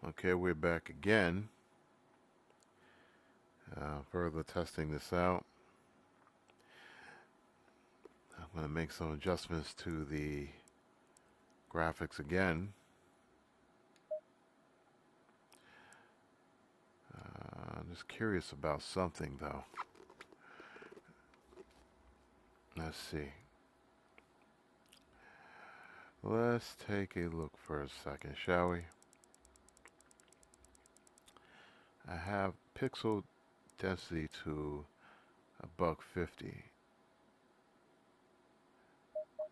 Okay, we're back again. Further testing this out. I'm going to make some adjustments to the graphics again. I'm just curious about something though. Let's see. Let's take a look for a second, shall we? I have pixel density to $150.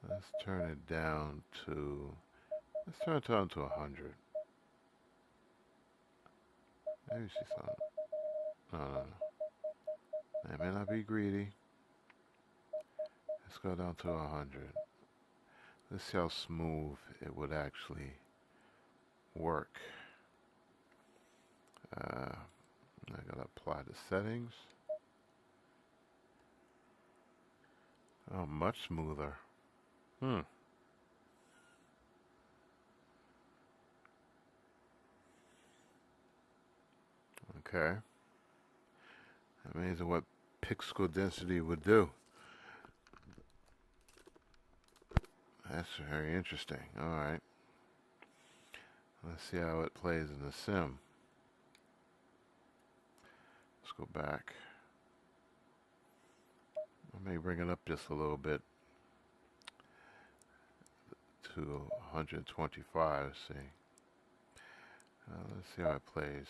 Let's turn it down to, let's turn it down to 100. Maybe she's on. No. I may not be greedy. Let's go down to 100. Let's see how smooth it would actually work. I gotta apply the settings. Oh, much smoother. Okay. Amazing what pixel density would do. That's very interesting. Alright. Let's see how it plays in the sim. Let's go back. I may bring it up just a little bit to 125. See. Let's see how it plays.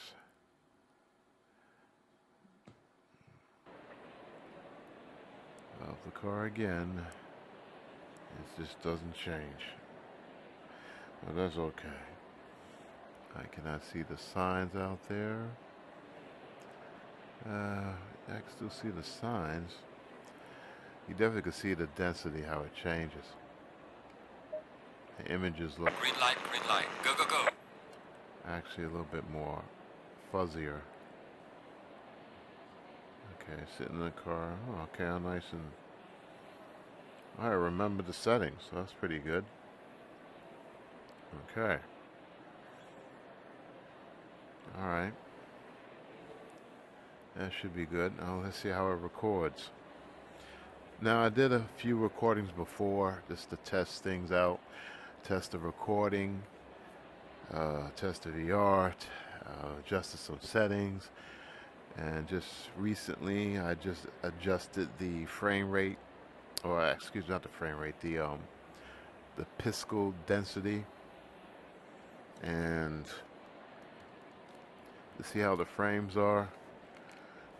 Of the car again. It just doesn't change. But that's okay. I cannot see the signs out there. I can still see the signs. You definitely can see the density, how it changes. The images look green light, go, go, go. Actually a little bit more fuzzier. Okay, sitting in the car. Oh, okay, how nice and... I remember the settings, so that's pretty good. Okay. Alright. That should be good. Now let's see how it records. Now I did a few recordings before just to test things out. Test the recording, test the VR, adjusted some settings. And just recently I just adjusted the frame rate, or excuse me, not the frame rate, the pixel density, and to see how the frames are.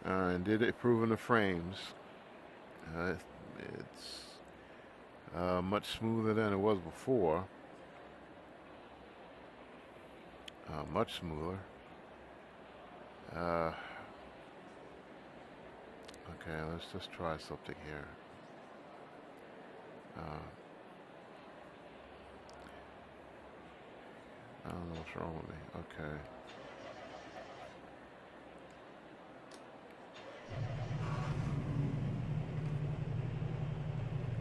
And did it improve the frames. It's much smoother than it was before. Much smoother. Okay, let's just try something here. I don't know what's wrong with me. Okay.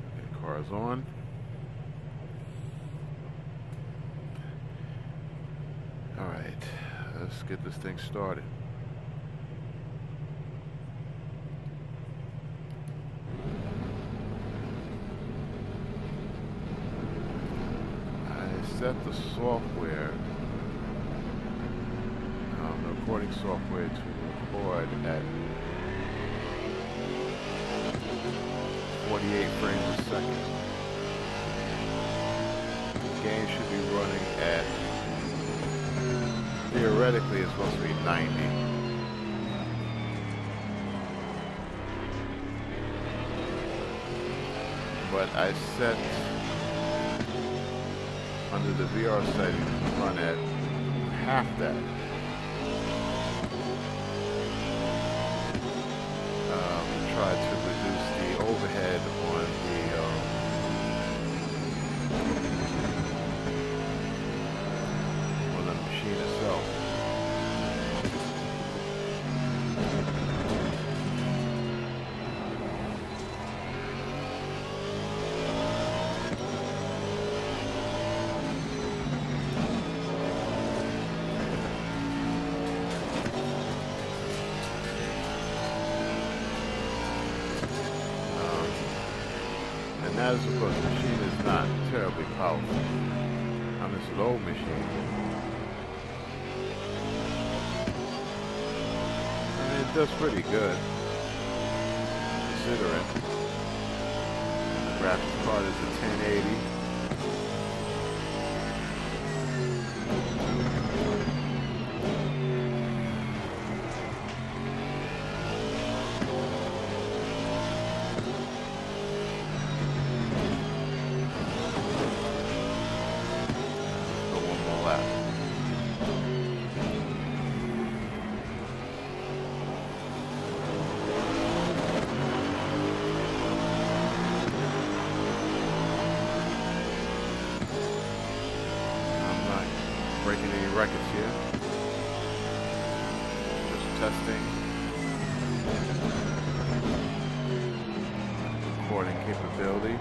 Okay, car's on. Alright, let's get this thing started. Set the software, the recording software, to record at 48 frames a second. The game should be running at, theoretically it's supposed to be 90. But I set under the VR settings to run at half that. Try to reduce the overhead on the machine itself. Now this, of course, the machine is not terribly powerful. I mean, it's an old machine. I mean, it does pretty good, considering. The graphics card is a 1080. Breaking any records here. Just testing. Recording capability.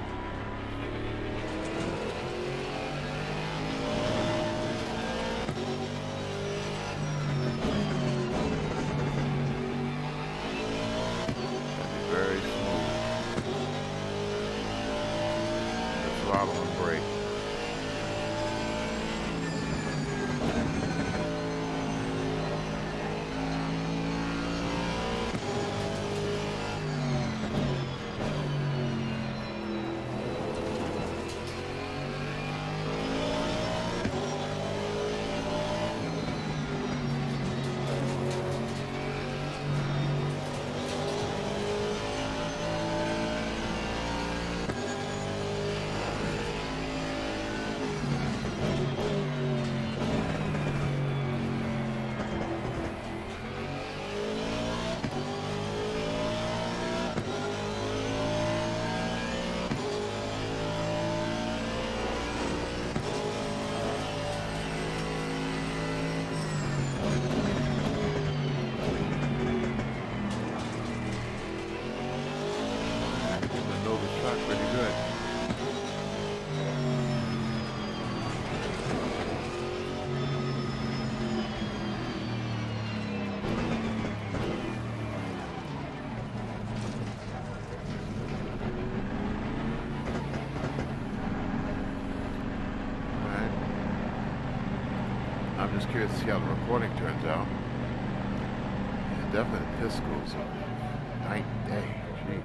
That'd be very smooth. The throttle and brake. Pretty good. Alright. I'm just curious to see how the recording turns out. Yeah, definitely Pisco's night and day. Jeez.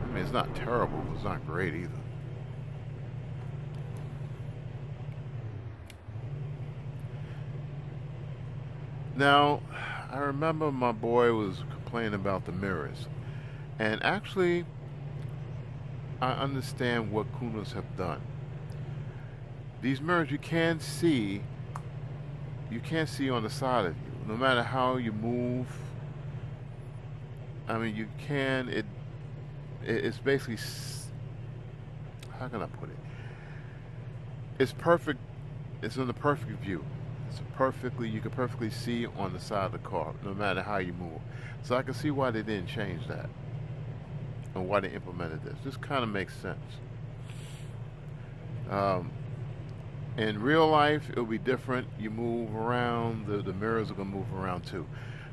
I mean, it's not terrible, but it's not great either. Now, I remember my boy was complaining about the mirrors. And actually, I understand what Kunas have done. These mirrors you can't see on the side of you. No matter how you move, I mean, you can, it's basically, how can I put it? It's perfect. It's in the perfect view. You can perfectly see on the side of the car, no matter how you move. So I can see why they didn't change that, and why they implemented this. This kind of makes sense. In real life, it'll be different. You move around, the mirrors are gonna move around too.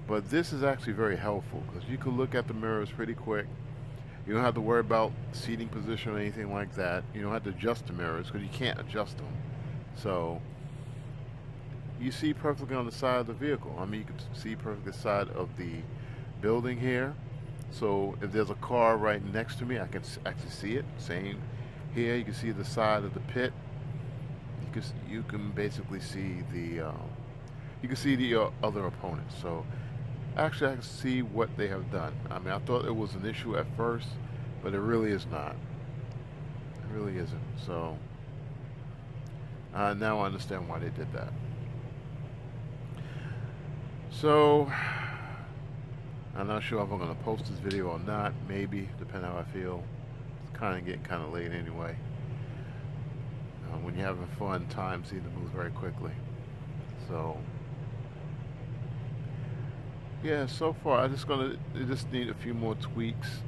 But this is actually very helpful because you can look at the mirrors pretty quick. You don't have to worry about seating position or anything like that. You don't have to adjust the mirrors because you can't adjust them. So you see perfectly on the side of the vehicle. I mean, you can see perfectly the side of the building here. So if there's a car right next to me, I can actually see it. Same here. You can see the side of the pit. You can basically see the other opponents. So actually, I can see what they have done. I mean, I thought it was an issue at first, but it really is not. It really isn't. So now I understand why they did that. So I'm not sure if I'm going to post this video or not. Maybe, depending how I feel. It's getting kind of late anyway. When you're having fun, time seems to move very quickly. So yeah, so far I just need a few more tweaks.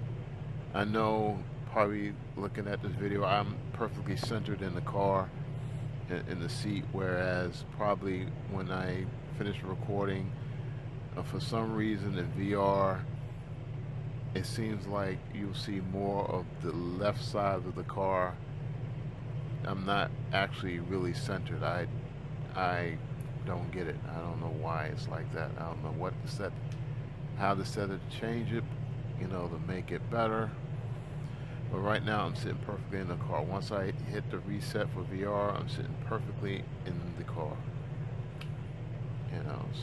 I know, probably looking at this video, I'm perfectly centered in the car, in the seat, whereas probably when I finish recording, for some reason in VR, it seems like you'll see more of the left side of the car. I'm not actually really centered. I don't get it. I don't know why it's like that. I don't know what to set, how to set it to change it, to make it better. But right now I'm sitting perfectly in the car. Once I hit the reset for VR, I'm sitting perfectly in the car.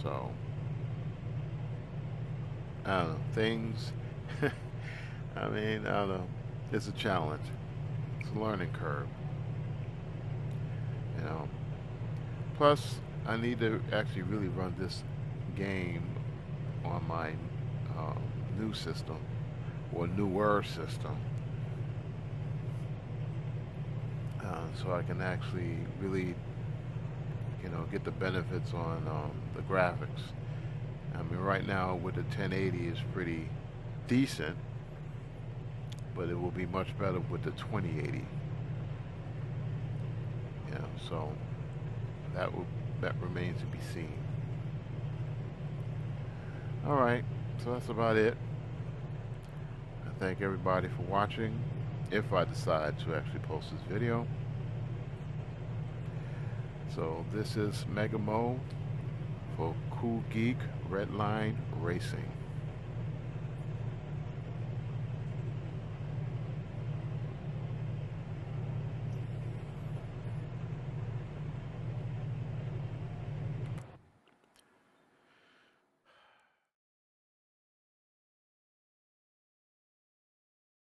So I don't know. Things I mean, I don't know. It's a challenge. It's a learning curve. You know. Plus, I need to actually really run this game on my um, new system or newer system, so I can actually really, get the benefits on the graphics. I mean, right now with the 1080 is pretty decent, but it will be much better with the 2080. So that remains to be seen. All right, so that's about it. I thank everybody for watching. If I decide to actually post this video. So this is Mega Mo for Cool Geek Redline Racing.